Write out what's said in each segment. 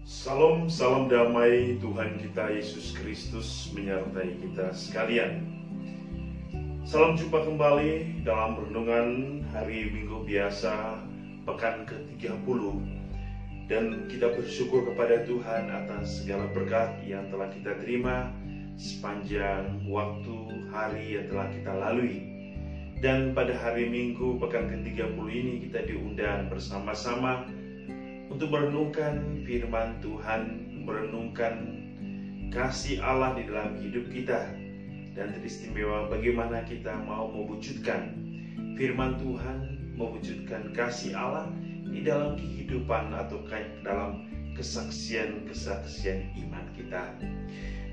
Salam, salam damai Tuhan kita Yesus Kristus menyertai kita sekalian. Salam jumpa kembali dalam renungan hari Minggu biasa pekan ke-30. Dan kita bersyukur kepada Tuhan atas segala berkat yang telah kita terima sepanjang waktu hari yang telah kita lalui. Dan pada hari Minggu pekan ke-30 ini kita diundang bersama-sama untuk merenungkan firman Tuhan, merenungkan kasih Allah di dalam hidup kita. Dan teristimewa bagaimana kita mau mewujudkan firman Tuhan, mewujudkan kasih Allah di dalam kehidupan atau dalam kesaksian-kesaksian iman kita.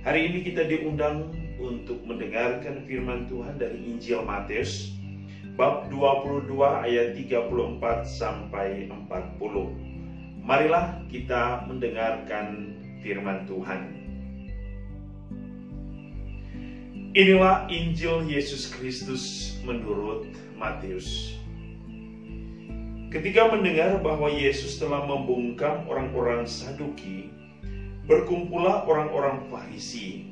Hari ini kita diundang untuk mendengarkan firman Tuhan dari Injil Matius bab 22 ayat 34 sampai 40. Marilah kita mendengarkan firman Tuhan. Inilah Injil Yesus Kristus menurut Matius. Ketika mendengar bahwa Yesus telah membungkam orang-orang Saduki, berkumpullah orang-orang Farisi.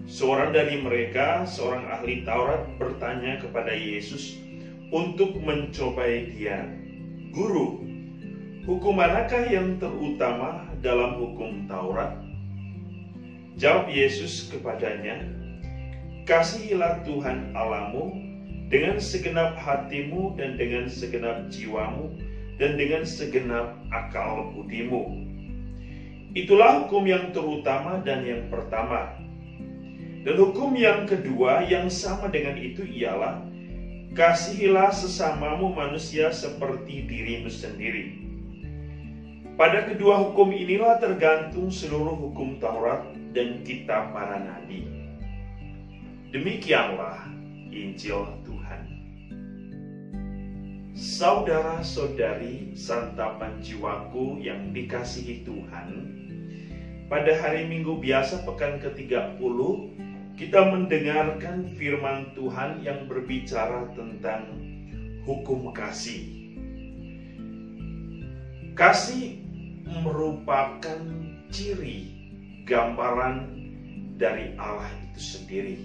Seorang dari mereka, seorang ahli Taurat, bertanya kepada Yesus untuk mencobai dia, "Guru, hukum manakah yang terutama dalam hukum Taurat?" Jawab Yesus kepadanya, "Kasihilah Tuhan Allahmu dengan segenap hatimu dan dengan segenap jiwamu dan dengan segenap akal budimu. Itulah hukum yang terutama dan yang pertama. Dan hukum yang kedua yang sama dengan itu ialah, kasihilah sesamamu manusia seperti dirimu sendiri. Pada kedua hukum inilah tergantung seluruh hukum Taurat dan kitab para nabi." Demikianlah Injil Tuhan. Saudara-saudari santapan jiwaku yang dikasihi Tuhan, pada hari Minggu biasa pekan ke-30 kita mendengarkan firman Tuhan yang berbicara tentang hukum kasih. Kasih merupakan ciri gambaran dari Allah itu sendiri.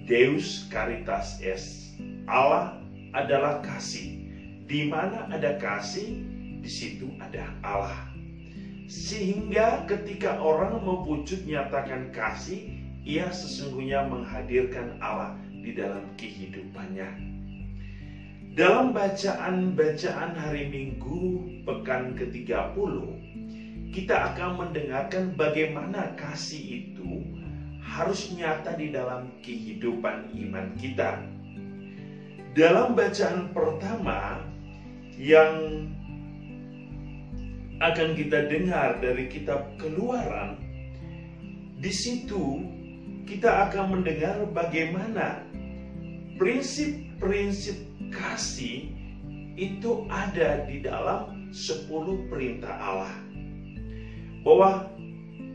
Deus Caritas Est. Allah adalah kasih. Di mana ada kasih, di situ ada Allah. Sehingga ketika orang mewujud nyatakan kasih, ia sesungguhnya menghadirkan Allah di dalam kehidupannya. Dalam bacaan-bacaan hari Minggu pekan ke-30, kita akan mendengarkan bagaimana kasih itu harus nyata di dalam kehidupan iman kita. Dalam bacaan pertama yang akan kita dengar dari kitab Keluaran, di situ kita akan mendengar bagaimana prinsip-prinsip kasih itu ada di dalam 10 perintah Allah. Bahwa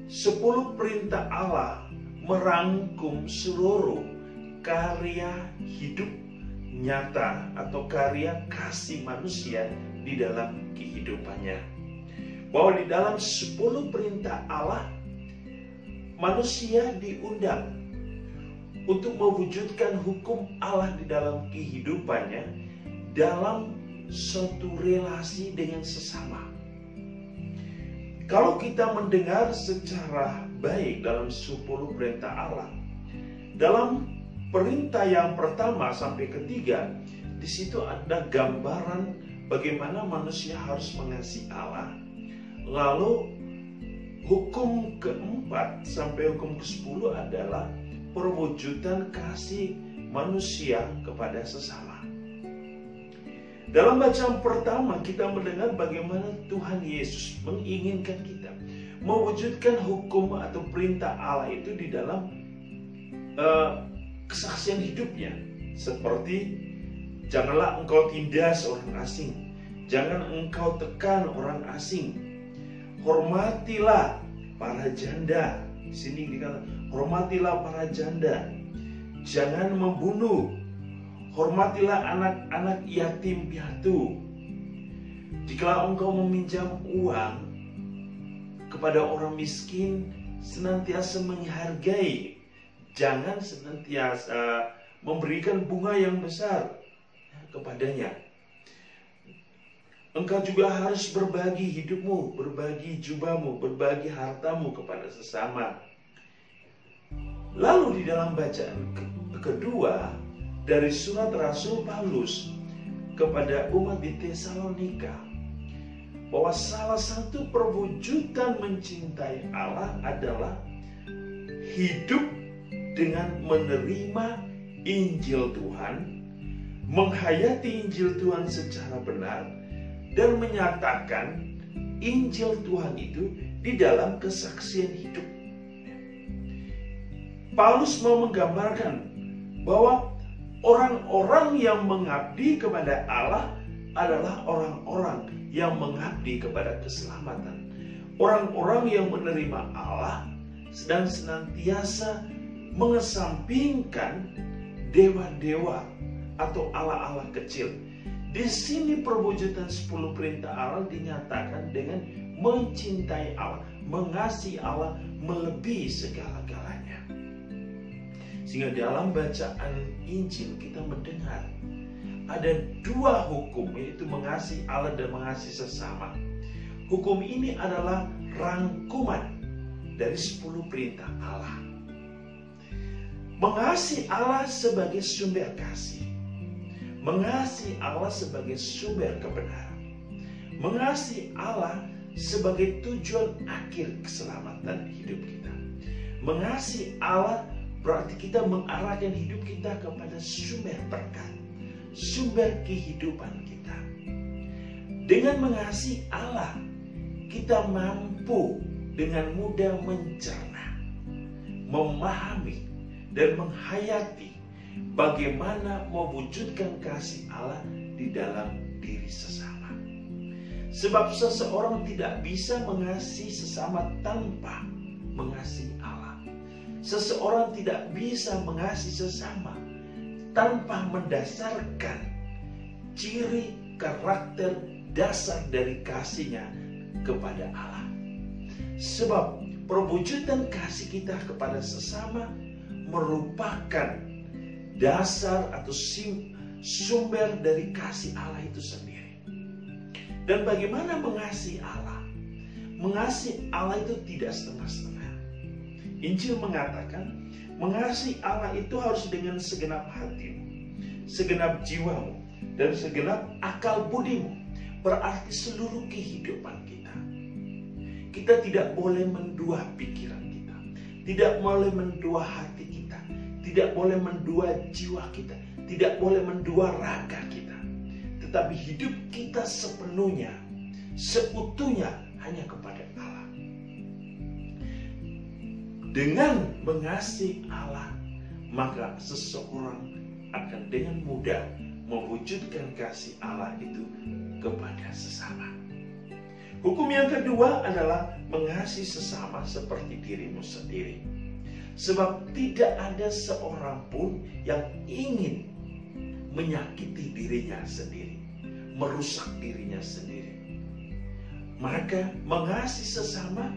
10 perintah Allah merangkum seluruh karya hidup nyata atau karya kasih manusia di dalam kehidupannya. Bahwa di dalam 10 perintah Allah, manusia diundang untuk mewujudkan hukum Allah di dalam kehidupannya dalam suatu relasi dengan sesama. Kalau kita mendengar secara baik dalam 10 perintah Allah, dalam perintah yang pertama sampai ketiga, di situ ada gambaran bagaimana manusia harus mengasihi Allah. Lalu hukum keempat sampai hukum ke-10 adalah perwujudan kasih manusia kepada sesama. Dalam bacaan pertama kita mendengar bagaimana Tuhan Yesus menginginkan kita mewujudkan hukum atau perintah Allah itu di dalam kesaksian hidupnya. Seperti, janganlah engkau tindas orang asing, jangan engkau tekan orang asing, hormatilah para janda. Di sini dikatakan, hormatilah para janda, jangan membunuh, hormatilah anak-anak yatim piatu. Jika engkau meminjam uang kepada orang miskin senantiasa menghargai, jangan senantiasa memberikan bunga yang besar kepadanya. Engkau juga harus berbagi hidupmu, berbagi jubahmu, berbagi hartamu kepada sesama. Lalu di dalam bacaan kedua dari surat Rasul Paulus kepada umat di Tesalonika, bahwa salah satu perwujudan mencintai Allah adalah hidup dengan menerima Injil Tuhan, menghayati Injil Tuhan secara benar, dan menyatakan Injil Tuhan itu di dalam kesaksian hidup. Paulus mau menggambarkan bahwa orang-orang yang mengabdi kepada Allah adalah orang-orang yang mengabdi kepada keselamatan. Orang-orang yang menerima Allah sedang senantiasa mengesampingkan dewa-dewa atau Allah-Allah kecil. Di sini perwujudan 10 perintah Allah dinyatakan dengan mencintai Allah, mengasihi Allah melebihi segala-galanya. Sehingga dalam bacaan Injil kita mendengar ada 2 hukum, yaitu mengasihi Allah dan mengasihi sesama. Hukum ini adalah rangkuman dari 10 perintah Allah. Mengasihi Allah sebagai sumber kasih, mengasihi Allah sebagai sumber kebenaran, mengasihi Allah sebagai tujuan akhir keselamatan hidup kita. Mengasihi Allah berarti kita mengarahkan hidup kita kepada sumber berkat, sumber kehidupan kita. Dengan mengasihi Allah, kita mampu dengan mudah mencerna, memahami, dan menghayati bagaimana mewujudkan kasih Allah di dalam diri sesama. Sebab seseorang tidak bisa mengasihi sesama tanpa mengasihi Allah. Seseorang tidak bisa mengasihi sesama tanpa mendasarkan ciri karakter dasar dari kasihnya kepada Allah. Sebab perwujudan kasih kita kepada sesama merupakan dasar atau sumber dari kasih Allah itu sendiri. Dan bagaimana mengasihi Allah? Mengasihi Allah itu tidak setengah-setengah. Injil mengatakan mengasihi Allah itu harus dengan segenap hatimu, segenap jiwamu, dan segenap akal budimu. Berarti seluruh kehidupan kita. Kita tidak boleh mendua pikiran kita, tidak boleh mendua hati kita, tidak boleh mendua jiwa kita, tidak boleh mendua raga kita. Tetapi hidup kita sepenuhnya, seutuhnya hanya kepada Allah. Dengan mengasihi Allah, maka seseorang akan dengan mudah mewujudkan kasih Allah itu kepada sesama. Hukum yang kedua adalah mengasihi sesama seperti dirimu sendiri. Sebab tidak ada seorang pun yang ingin menyakiti dirinya sendiri, merusak dirinya sendiri. Maka mengasihi sesama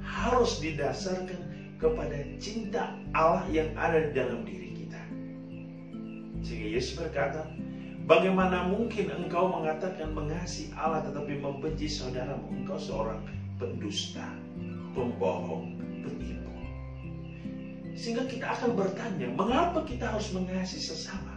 harus didasarkan kepada cinta Allah yang ada di dalam diri kita. Sehingga Yesus berkata, bagaimana mungkin engkau mengatakan mengasihi Allah tetapi membenci saudaramu? Engkau seorang pendusta, pembohong, penipu. Sehingga kita akan bertanya, mengapa kita harus mengasihi sesama?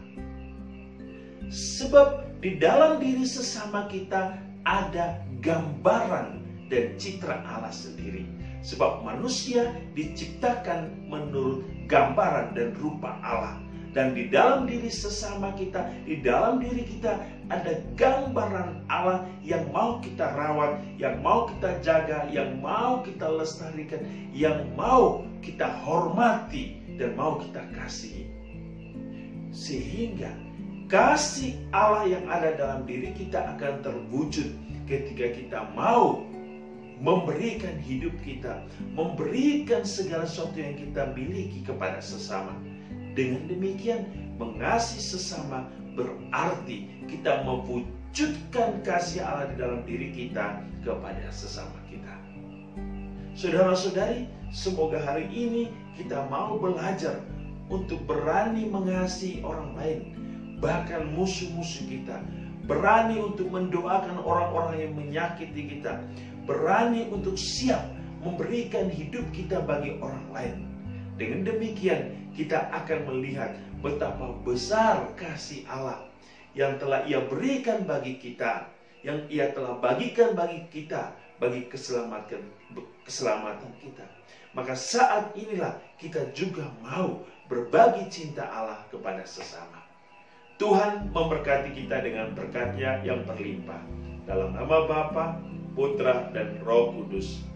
Sebab di dalam diri sesama kita ada gambaran dan citra Allah sendiri. Sebab manusia diciptakan menurut gambaran dan rupa Allah. Dan di dalam diri sesama kita, di dalam diri kita ada gambaran Allah yang mau kita rawat, yang mau kita jaga, yang mau kita lestarikan, yang mau kita hormati, dan mau kita kasihi. Sehingga kasih Allah yang ada dalam diri kita akan terwujud ketika kita mau memberikan hidup kita, memberikan segala sesuatu yang kita miliki kepada sesama. Dengan demikian, mengasihi sesama berarti kita mewujudkan kasih Allah di dalam diri kita kepada sesama kita. Saudara-saudari, semoga hari ini kita mau belajar untuk berani mengasihi orang lain, bahkan musuh-musuh kita. Berani untuk mendoakan orang-orang yang menyakiti kita. Berani untuk siap memberikan hidup kita bagi orang lain. Dengan demikian kita akan melihat betapa besar kasih Allah yang telah Ia berikan bagi kita, yang Ia telah bagikan bagi kita, bagi keselamatan kita. Maka saat inilah kita juga mau berbagi cinta Allah kepada sesama. Tuhan memberkati kita dengan berkat-Nya yang berlimpah. Dalam nama Bapa, Putra, dan Roh Kudus.